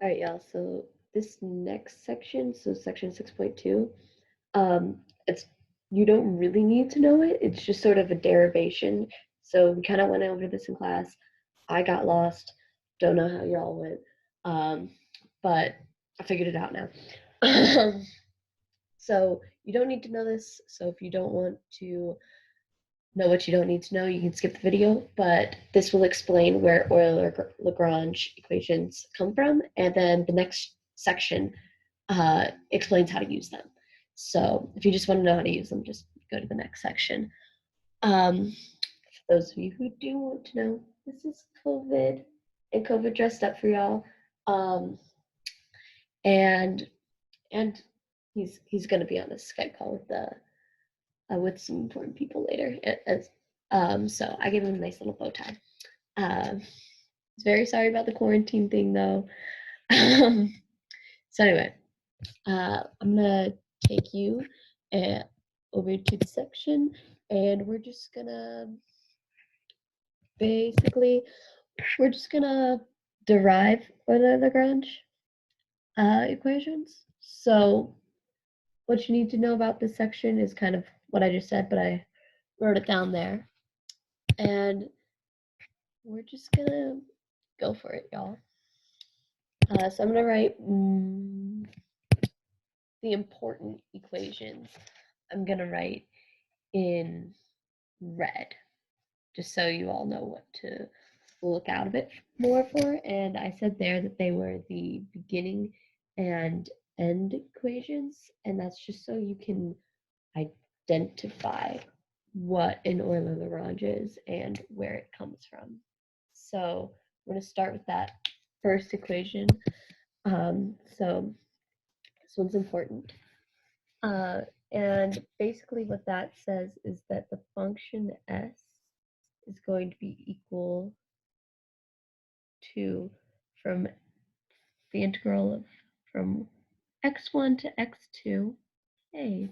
All right, y'all. So this next section, so section 6.2, it's you don't really need to know it. It's just sort of a derivation. So we kind of went over this in class. I got lost. Don't know how y'all went, but I figured it out now. So you don't need to know this. So if you don't want to know what you don't need to know, you can skip the video, but this will explain where Euler-Lagrange equations come from, and then the next section explains how to use them. So if you just want to know how to use them, just go to the next section. For those of you who do want to know, this is COVID, and COVID dressed up for y'all. And he's going to be on a Skype call with some important people later. So I gave him a nice little bow tie. Very sorry about the quarantine thing though. So anyway, I'm gonna take you over to the section, and we're just gonna derive Euler-Lagrange equations. So what you need to know about this section is kind of what I just said, but I wrote it down there. And we're just gonna go for it, y'all. So I'm gonna write the important equations. I'm gonna write in red, just so you all know what to look out a bit more for. And I said there that they were the beginning and end equations, and that's just so you can identify what an Euler-Lagrange is and where it comes from. So I'm going to start with that first equation. So this one's important. And basically what that says is that the function s is going to be equal to, from the integral of from x1 to x2. Hey,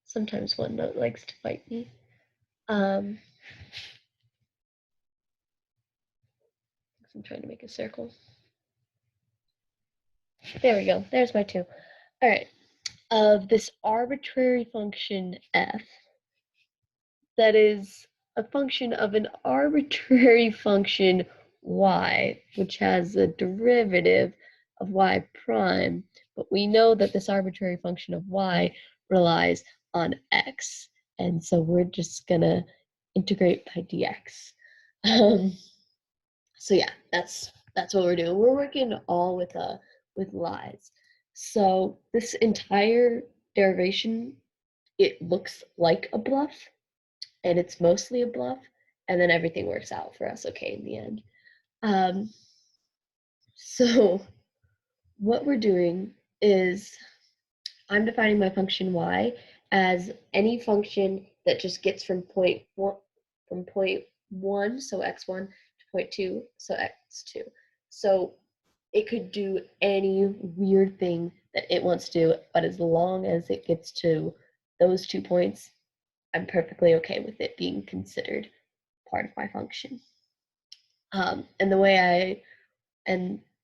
sometimes OneNote likes to fight me. I'm trying to make a circle. There we go. There's my 2. All right. Of this arbitrary function f, that is a function of an arbitrary function y, which has a derivative of y prime, but we know that this arbitrary function of y relies on x, and so we're just gonna integrate by dx. So yeah, that's what we're doing. We're working all with lies. So this entire derivation, it looks like a bluff, and it's mostly a bluff, and then everything works out for us okay in the end. So what we're doing is I'm defining my function y as any function that just gets from point 1, so x1, to point 2, so x2. So it could do any weird thing that it wants to do, but as long as it gets to those 2 points, I'm perfectly okay with it being considered part of my function. And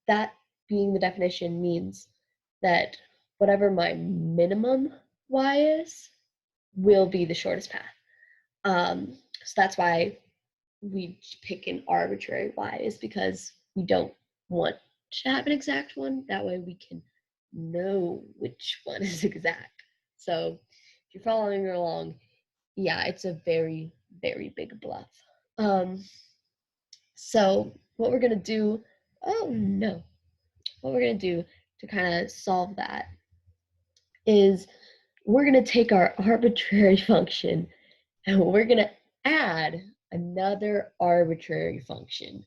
that being the definition means that whatever my minimum y is will be the shortest path. So that's why we pick an arbitrary y, is because we don't want to have an exact one. That way we can know which one is exact. So if you're following along, yeah, it's a very, very big bluff. So what we're gonna do, what we're gonna do to kind of solve that is we're gonna take our arbitrary function and we're gonna add another arbitrary function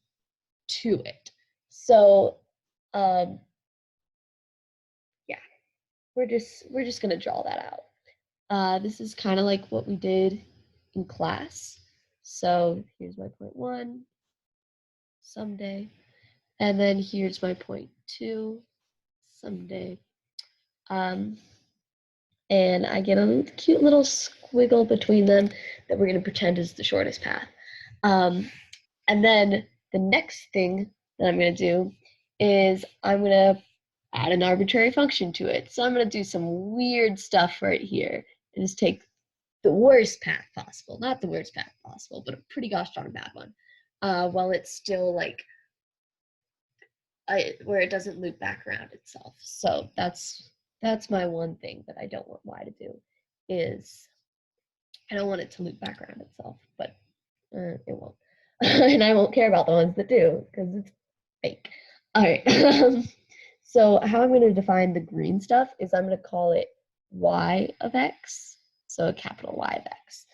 to it. So yeah, we're just gonna draw that out. This is kind of like what we did in class. So here's my point 1 someday, and then here's my point 2 someday. And I get a cute little squiggle between them that we're going to pretend is the shortest path. And then the next thing that I'm going to do is I'm going to add an arbitrary function to it. So I'm going to do some weird stuff right here and just take the worst path possible. Not the worst path possible, but a pretty gosh darn bad one. While it's still like where it doesn't loop back around itself. So that's my one thing that I don't want y to do, is I don't want it to loop back around itself, but it won't. And I won't care about the ones that do, because it's fake. All right. So how I'm going to define the green stuff is I'm going to call it y of x, so a capital Y of x.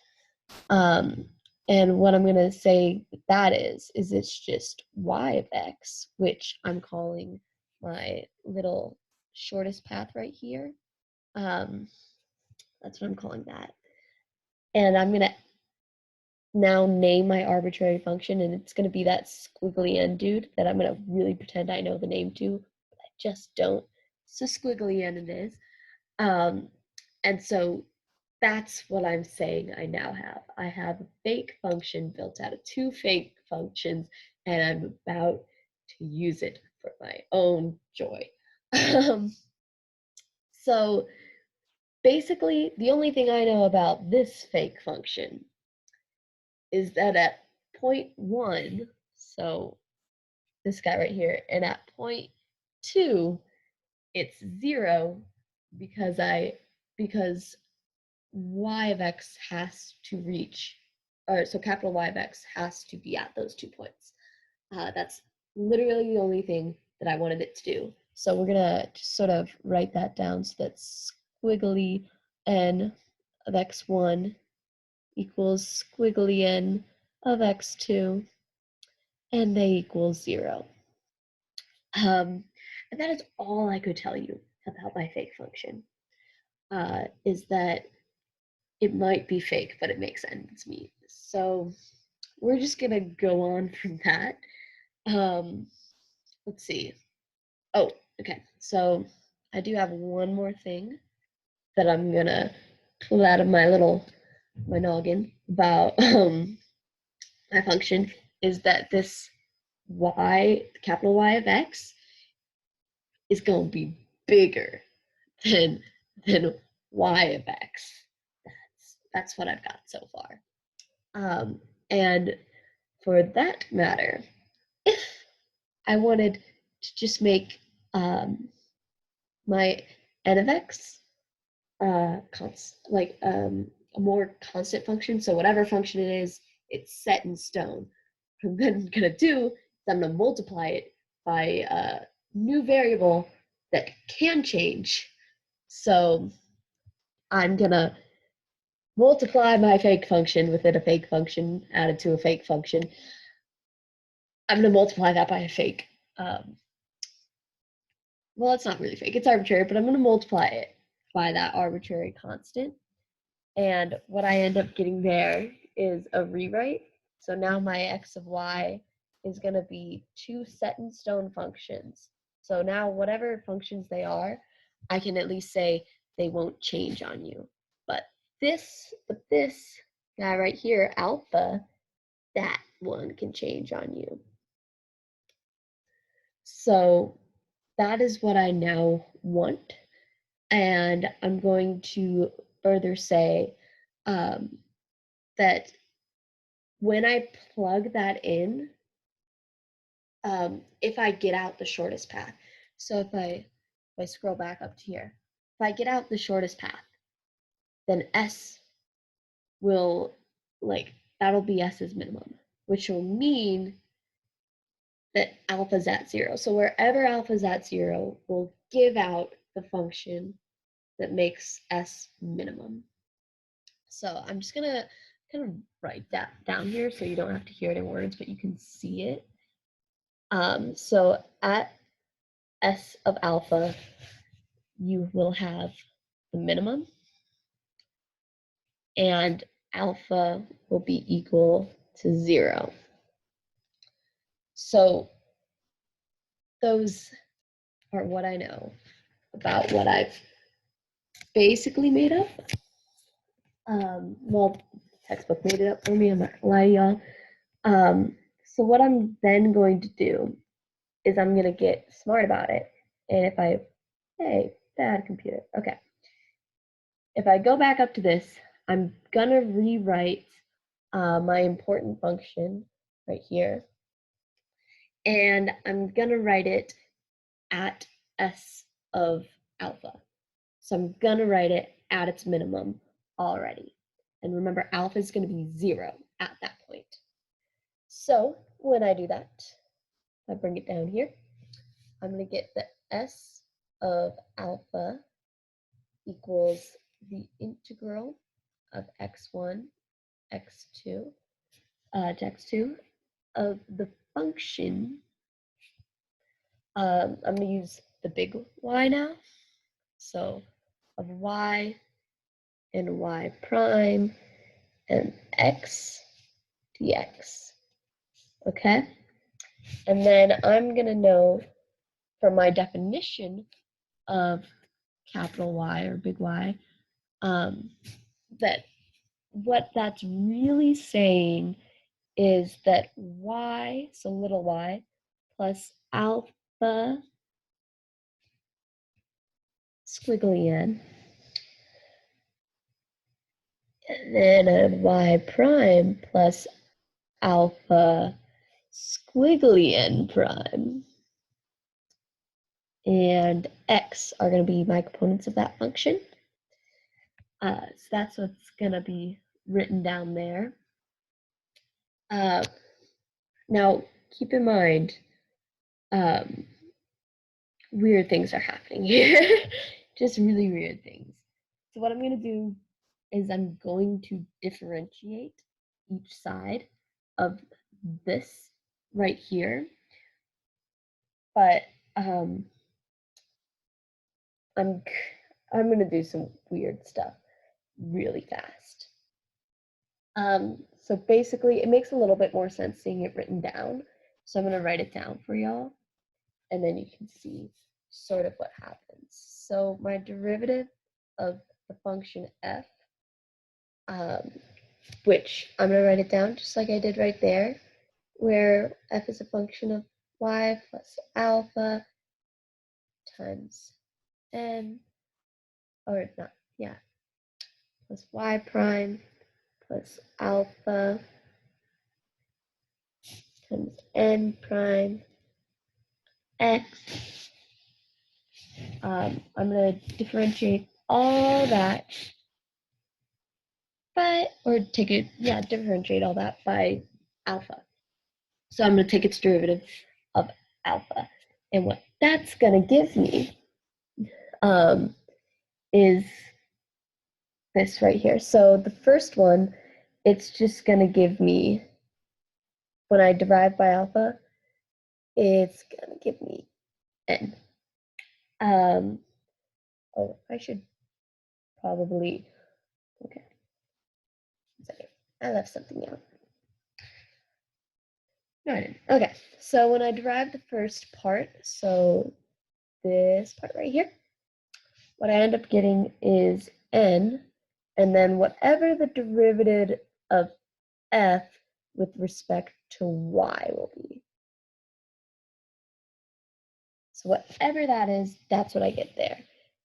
And what I'm going to say that is it's just y of x, which I'm calling my little shortest path right here. That's what I'm calling that. And I'm going to now name my arbitrary function, and it's going to be that squiggly end dude that I'm going to really pretend I know the name to, but I just don't. So squiggly end it is. And so that's what I'm saying I now have. I have a fake function built out of two fake functions, and I'm about to use it for my own joy. So basically, the only thing I know about this fake function is that at 0.1, so this guy right here, and at 0.2, it's 0 because y of x has to reach, or so capital Y of x has to be at those 2 points. That's literally the only thing that I wanted it to do. So we're gonna just sort of write that down. So that's squiggly n of x1 equals squiggly n of x2, and they equal 0. And that is all I could tell you about my fake function, is that it might be fake, but it makes ends meet. So we're just gonna go on from that. Let's see. Oh, okay. So I do have one more thing that I'm gonna pull out of my noggin about my function, is that this y, capital Y of x, is gonna be bigger than y of x. That's what I've got so far. And for that matter, if I wanted to just make my n of x a more constant function, so whatever function it is, it's set in stone. What I'm then gonna do is I'm gonna multiply it by a new variable that can change. So I'm gonna multiply my fake function within a fake function added to a fake function. I'm gonna multiply that by a fake. Well, it's not really fake, it's arbitrary, but I'm gonna multiply it by that arbitrary constant. And what I end up getting there is a rewrite. So now my x of y is going to be two set in stone functions. So now whatever functions they are, I can at least say they won't change on you. But this guy right here, alpha, that one can change on you. So that is what I now want. And I'm going to further say that when I plug that in, if I get out the shortest path, so if I scroll back up to here, if I get out the shortest path, then S will, that'll be S's minimum, which will mean that alpha's at 0. So wherever alpha's at 0, we'll give out the function that makes S minimum. So I'm just gonna kind of write that down here so you don't have to hear it in words, but you can see it. So at S of alpha, you will have the minimum, and alpha will be equal to 0. So those are what I know about what I've basically made up. Well, textbook made it up for me, I'm not gonna lie to y'all. So what I'm then going to do is I'm going to get smart about it. And if hey, bad computer. Okay. If I go back up to this, I'm going to rewrite my important function right here. And I'm going to write it at s of alpha. So I'm going to write it at its minimum already. And remember, alpha is going to be 0 at that point. So when I do that, I bring it down here, I'm going to get the s of alpha equals the integral of x1, x2 to x2 of the function. I'm going to use the big Y now. So of y and y prime and x dx. Okay? And then I'm going to know from my definition of capital Y or big Y that what that's really saying is that y, so little y, plus alpha squiggly n, and then a y prime plus alpha squiggly n prime, and x are going to be my components of that function. So that's what's going to be written down there. Now, keep in mind, weird things are happening here. Just really weird things. So what I'm going to do is I'm going to differentiate each side of this right here. But I'm going to do some weird stuff really fast. So basically, it makes a little bit more sense seeing it written down. So I'm going to write it down for y'all, and then you can see sort of what happens. So my derivative of the function f, which I'm going to write it down just like I did right there, where f is a function of y plus alpha times n, or not, yeah, plus y prime plus alpha times n prime x. I'm going to differentiate all that, differentiate all that by alpha. So I'm going to take its derivative of alpha. And what that's going to give me is this right here. So the first one, it's just going to give me, when I derive by alpha, it's going to give me n. I should probably, okay, I left something out. No, I didn't. Okay, so when I derive the first part, so this part right here, what I end up getting is n, and then whatever the derivative of f with respect to y will be. So whatever that is, that's what I get there.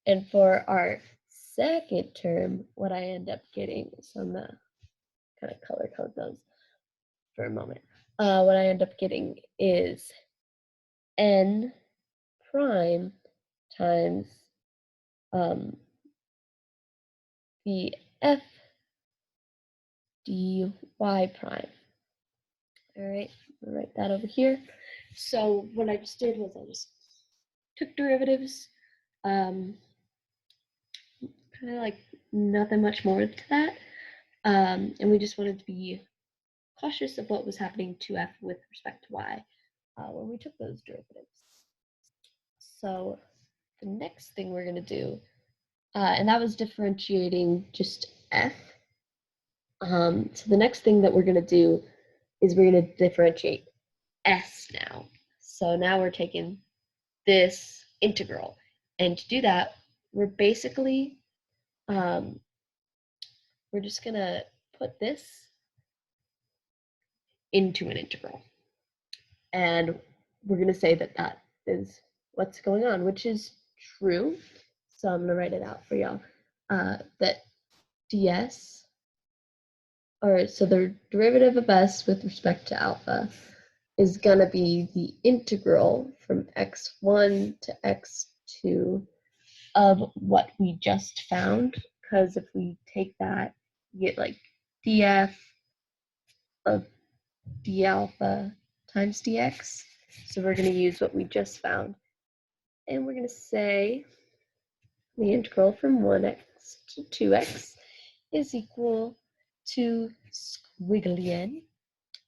And for our second term, what I end up getting, so I'm going to kind of color code those for a moment. What I end up getting is n prime times the f dy prime. All right, I'll write that over here. So what I just did was I just took derivatives, kind of like nothing much more to that. And we just wanted to be cautious of what was happening to f with respect to y when we took those derivatives. So the next thing we're going to do, and that was differentiating just f. So the next thing that we're going to do is we're going to differentiate s now. So now we're taking this integral. And to do that, we're basically, we're just going to put this into an integral. and we're going to say that that is what's going on, which is true. So I'm going to write it out for y'all. That ds, or so the derivative of s with respect to alpha is going to be the integral from x1 to x2 of what we just found. Because if we take that, you get like df of d alpha times dx. So we're going to use what we just found. And we're going to say the integral from 1x to 2x is equal to squiggly n,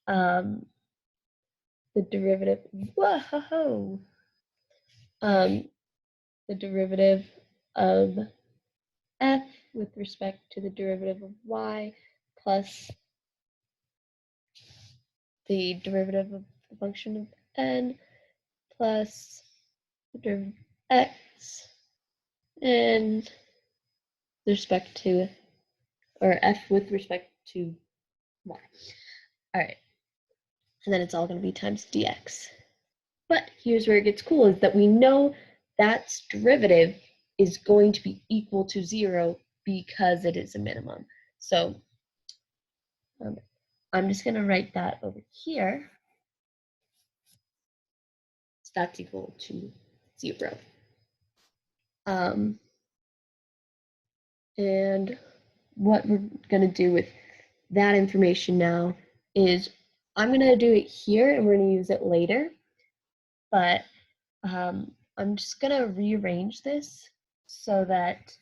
the derivative, whoa, the derivative of f with respect to the derivative of y plus the derivative of the function of n plus the derivative of x and with respect to, or f with respect to y. All right, and then it's all going to be times dx. But here's where it gets cool, is that we know that derivative is going to be equal to 0 because it is a minimum. So I'm just going to write that over here. So that's equal to 0. And what we're going to do with that information now is I'm going to do it here and we're going to use it later. But I'm just going to rearrange this so that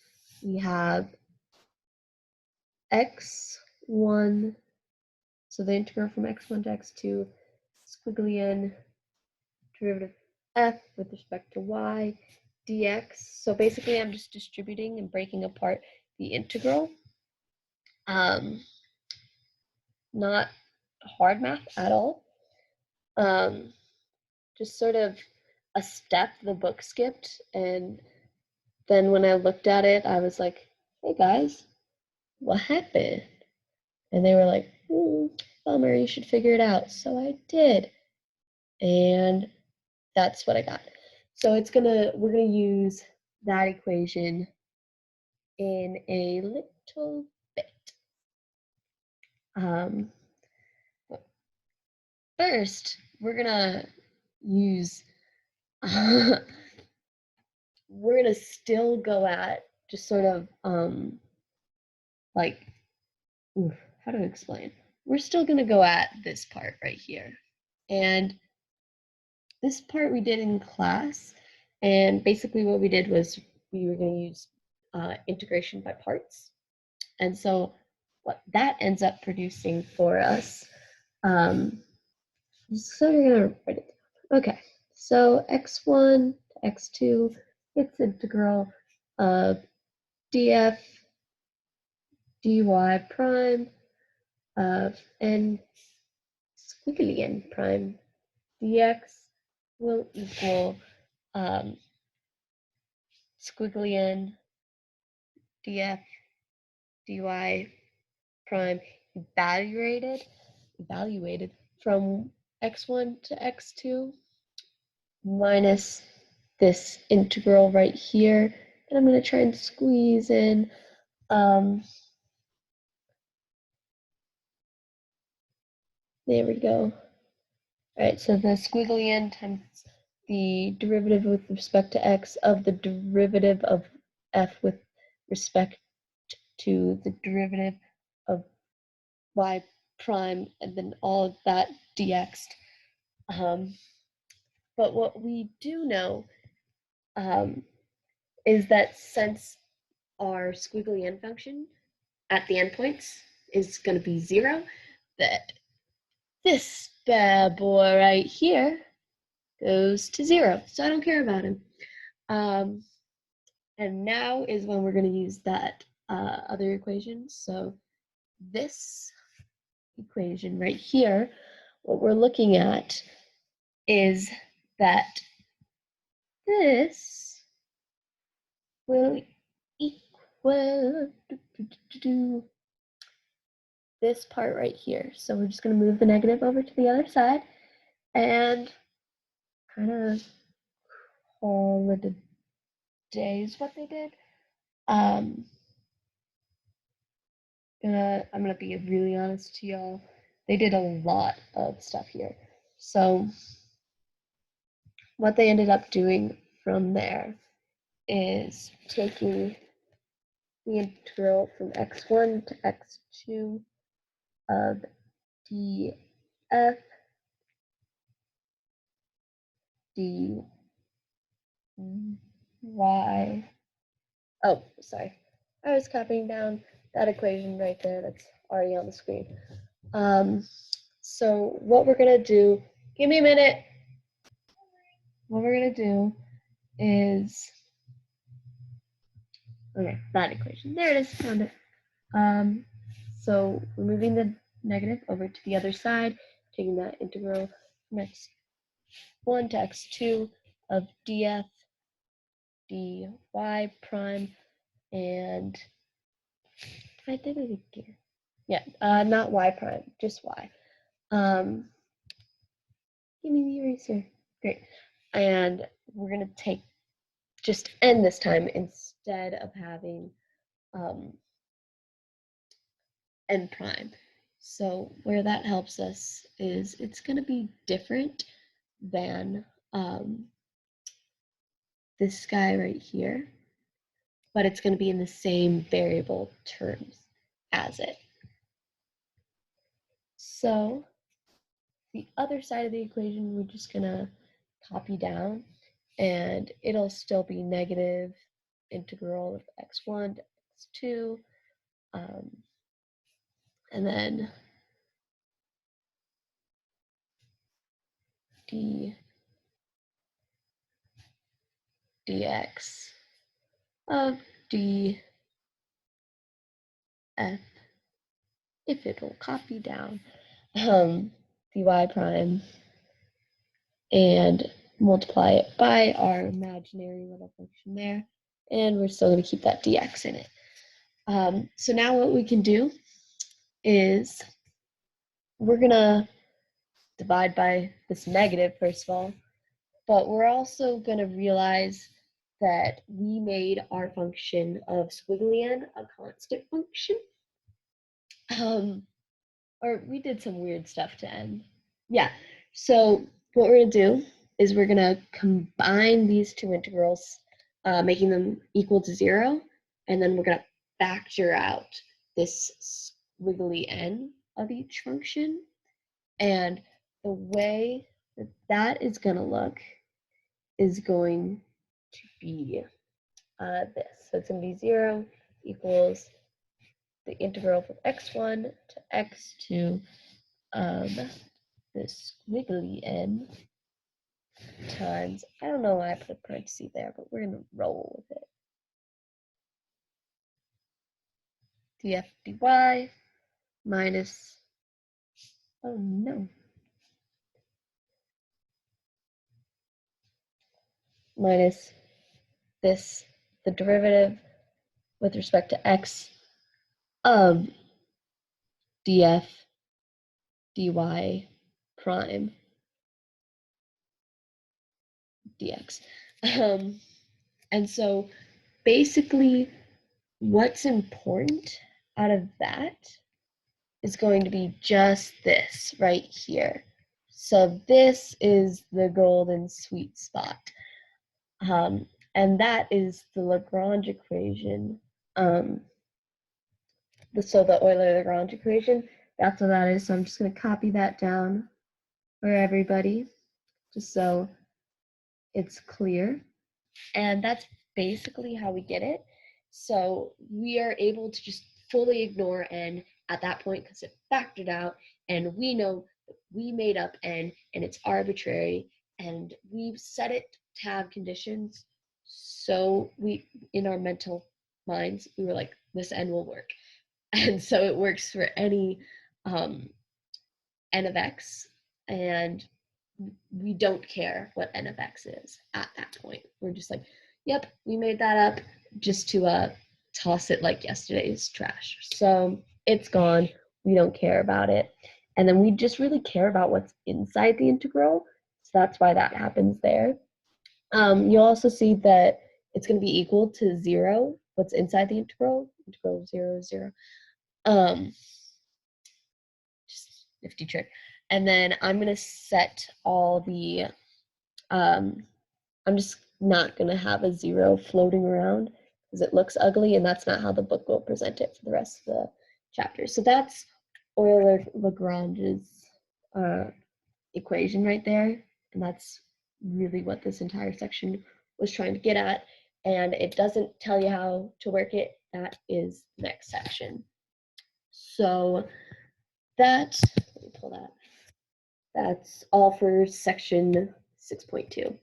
we have x1, so the integral from x1 to x2, squiggly n, derivative f with respect to y, dx. So basically I'm just distributing and breaking apart the integral. Not hard math at all. Just sort of a step the book skipped, and then when I looked at it, I was like, hey guys, what happened? And they were like, bummer, you should figure it out. So I did. And that's what I got. So we're gonna use that equation in a little bit. First, we're gonna use, we're gonna still go at just sort of like, how to explain? We're still gonna go at this part right here. And this part we did in class, and basically what we did was we were going to use integration by parts. And so what that ends up producing for us, so we're going to write it down. Okay, so x1 to x2, it's integral of df dy prime of n squiggly n prime dx will equal squiggly n df dy prime evaluated from x1 to x2 minus this integral right here. And I'm going to try and squeeze in there we go. All right, so the squiggly n times the derivative with respect to x of the derivative of f with respect to the derivative of y prime, and then all of that dx. But what we do know is that since our squiggly n function at the endpoints is going to be 0, that this bad boy right here goes to 0. So I don't care about him. And now is when we're going to use that other equation. So this equation right here, what we're looking at is that this will equal this part right here. So we're just going to move the negative over to the other side. and kind of call it a day is what they did. I'm gonna be really honest to y'all. They did a lot of stuff here. So what they ended up doing from there is taking the integral from x1 to x2 of df dy. Oh, sorry. I was copying down that equation right there that's already on the screen. So what we're going to do, give me a minute. What we're going to do is, okay, that equation. There it is, found it. So we're moving the negative over to the other side, taking that integral from x1 to x2 of df dy prime, and I did it again. Yeah, not y prime, just y. Give me the eraser. Great. And we're going to take just n this time instead of having n prime. So where that helps us is it's going to be different than this guy right here, but it's going to be in the same variable terms as it. So the other side of the equation, we're just going to copy down, and it'll still be negative integral of x1 to x2, and then dx of df, if it will copy down, dy prime, and multiply it by our imaginary little function there, and we're still going to keep that dx in it. So now what we can do is we're going to divide by this negative, first of all, but we're also going to realize that we made our function of squiggly n a constant function. Or we did some weird stuff to n. Yeah, so what we're going to do is we're going to combine these two integrals, making them equal to 0, and then we're going to factor out this squiggly n of each function. And the way that that is going to look is going to be this. So it's going to be 0 equals the integral from x1 to x2 of this squiggly n times, I don't know why I put a parenthesis there, but we're going to roll with it. df dy minus, oh no, minus this, the derivative with respect to x of df dy prime dx. And so basically what's important out of that is going to be just this right here. So this is the golden sweet spot. And that is the Lagrange equation. So the Euler-Lagrange equation, that's what that is. So I'm just going to copy that down for everybody, just so it's clear. And that's basically how we get it. So we are able to just fully ignore n at that point because it factored out, and we know that we made up n and it's arbitrary, and we've set it to have conditions. So we, in our mental minds, we were like, this n will work. And so it works for any n of x, and we don't care what n of x is at that point. We're just like, yep, we made that up just to toss it like yesterday's trash. So it's gone. We don't care about it. And then we just really care about what's inside the integral. So that's why that happens there. You'll also see that it's going to be equal to 0, what's inside the integral of 0 is 0. Just nifty trick. And then I'm going to set all the, I'm just not going to have a 0 floating around because it looks ugly, and that's not how the book will present it for the rest of the chapter. So that's Euler-Lagrange's equation right there, and that's really what this entire section was trying to get at, and it doesn't tell you how to work it. That is the next section. So that, let me pull that. That's all for section 6.2.